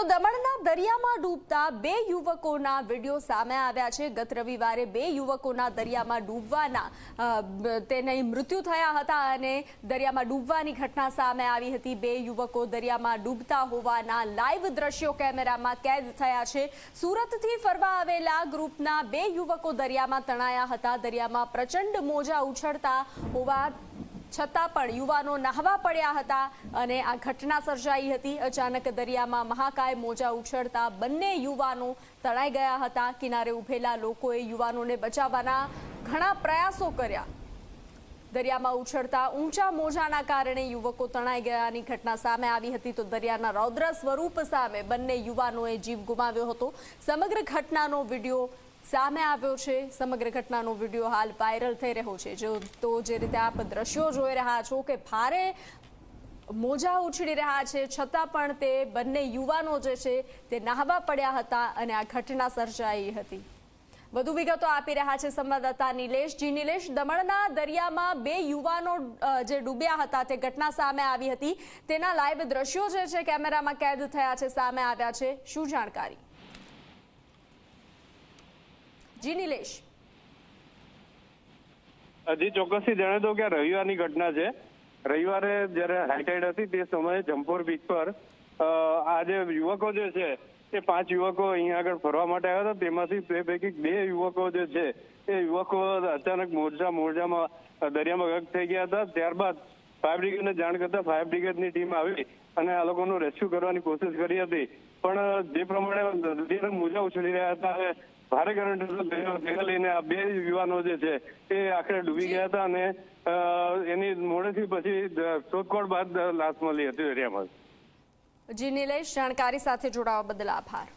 તો દમણના દરિયામાં ડૂબતા 2 યુવકોના વિડીયો સામે આવ્યા છે। ગત રવિવારે 2 યુવકોના દરિયામાં ડૂબવાના તેના મૃત્યુ થયા હતા અને દરિયામાં ડૂબવાની ઘટના સામે આવી હતી। 2 યુવકો દરિયામાં ડૂબતા હોવાના લાઈવ દ્રશ્યો કેમેરામાં કેદ થયા છે। સુરતથી ફરવા આવેલા ગ્રુપના 2 યુવકો દરિયામાં તણાયા હતા। દરિયામાં પ્રચંડ મોજા ઉછળતા હોવા છતાં પણ યુવાનો નહાવા પડ્યા હતા અને આ ઘટના સર્જાઈ હતી। અચાનક દરિયામાં મહાકાય મોજા ઉછળતા બંને યુવાનો તણાઈ ગયા હતા। કિનારે ઉભેલા લોકોએ યુવાનોને બચાવવાના ઘણા પ્રયાસો કર્યા। દરિયામાં ઉછળતા ઊંચા મોજાના કારણે યુવકો તણાઈ ગયાની ઘટના સામે આવી હતી। તો દરિયાના રૌદ્ર સ્વરૂપ સામે બંને યુવાનોએ જીવ ગુમાવ્યો હતો। સમગ્ર ઘટનાનો વિડીયો સામે આવ્યો છે। સમગ્ર ઘટનાનો વિડીયો હાલ વાયરલ થઈ રહ્યો છે। જે રીતે આપ દ્રશ્યો જોઈ રહ્યા છો કે ભારે મોજા ઉછળી રહ્યા છે છતાં પણ તે બંને યુવાનો જે છે તે નહાવા પડ્યા હતા અને આ ઘટના સર્જાઈ હતી। વધુ વિગતો આપી રહ્યા છે સંવાદદાતા નિલેશ। જી નિલેશ, દમણના દરિયામાં 2 યુવાનો જે ડૂબ્યા હતા તે ઘટના સામે આવી હતી, તેના લાઈવ દ્રશ્યો જે છે કેમેરામાં કેદ થયા છે, સામે આવ્યા છે, શું જાણકારી? જી નિલેશ। હજી ચોક્કસથી જણાવી દઉં કે રવિવારની ઘટના છે। રવિવારે જયારે હાઈટાઈડ હતી તે સમયે જંપોર બીચ પર આ જે યુવકો જે છે તે 5 યુવકો અહીંયા આગળ ફરવા માટે આવ્યા હતા। તેમાંથી તે પૈકી 2 યુવકો જે છે એ યુવકો અચાનક મોજામાં દરિયામાં ગરક થઈ ગયા હતા। ત્યારબાદ ફાયર બ્રિગેડને જાણ કરતા ફાયર બ્રિગેડની ટીમ આવી અને આ લોકોનું રેસ્ક્યુ કરવાની કોશિશ કરી હતી, પણ જે પ્રમાણે દરિયાના મોજા ઉછળી રહ્યા હતા ભારે કરંટ લઈને આ 2 યુવાનો જે છે તે આખરે ડૂબી ગયા હતા અને એની મોડેથી પછી શોધખોળ બાદ લાશ મળી હતી દરિયામાં। જી નિલેશ, જાણકારી સાથે જોડાવા બદલ આભાર।